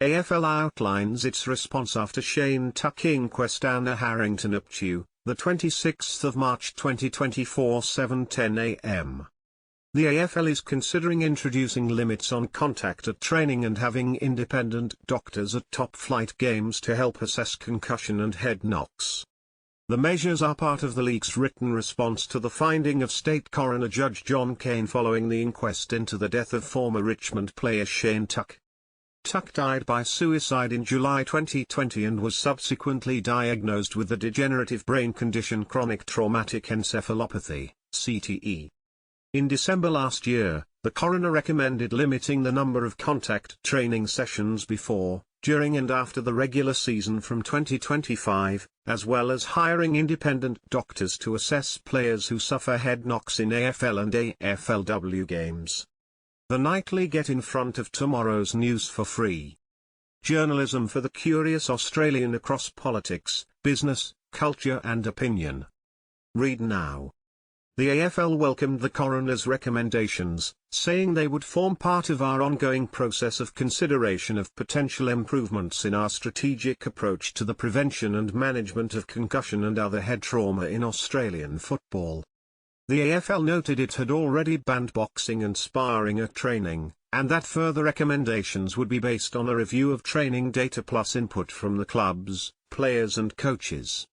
AFL outlines its response after Shane Tuck Inquest Anna Harrington up to, the 26th of March 2024 7:10 a.m. The AFL is considering introducing limits on contact at training and having independent doctors at top-flight games to help assess concussion and head knocks. The measures are part of the league's written response to the finding of State Coroner Judge John Cain following the inquest into the death of former Richmond player Shane Tuck. Tuck died by suicide in July 2020 and was subsequently diagnosed with the degenerative brain condition chronic traumatic encephalopathy, CTE. In December last year, the coroner recommended limiting the number of contact training sessions before, during and after the regular season from 2025, as well as hiring independent doctors to assess players who suffer head knocks in AFL and AFLW games. The nightly get in front of tomorrow's news for free. Journalism for the curious Australian across politics, business, culture and opinion. Read now. The AFL welcomed the coroner's recommendations, saying they would form part of our ongoing process of consideration of potential improvements in our strategic approach to the prevention and management of concussion and other head trauma in Australian football. The AFL noted it had already banned boxing and sparring at training, and that further recommendations would be based on a review of training data plus input from the clubs, players and coaches.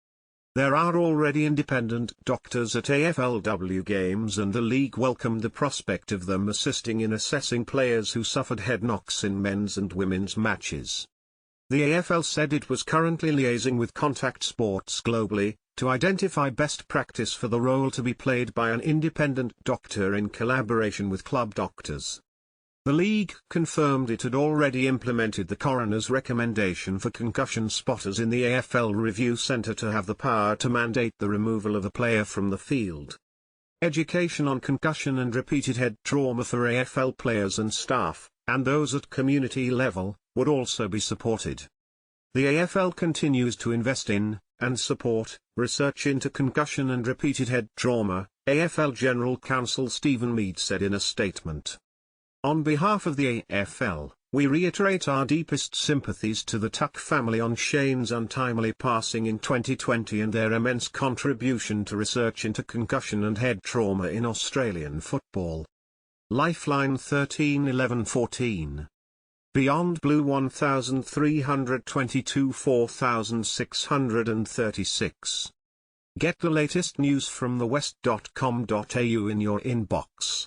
There are already independent doctors at AFLW games and the league welcomed the prospect of them assisting in assessing players who suffered head knocks in men's and women's matches. The AFL said it was currently liaising with contact sports globally, to identify best practice for the role to be played by an independent doctor in collaboration with club doctors. The league confirmed it had already implemented the coroner's recommendation for concussion spotters in the AFL Review Centre to have the power to mandate the removal of a player from the field. Education on concussion and repeated head trauma for AFL players and staff, and those at community level, would also be supported. The AFL continues to invest in, and support, research into concussion and repeated head trauma, AFL General Counsel Stephen Mead said in a statement. On behalf of the AFL, we reiterate our deepest sympathies to the Tuck family on Shane's untimely passing in 2020 and their immense contribution to research into concussion and head trauma in Australian football. Lifeline 13 11 14. Beyond Blue 1322 4636. Get the latest news from thewest.com.au in your inbox.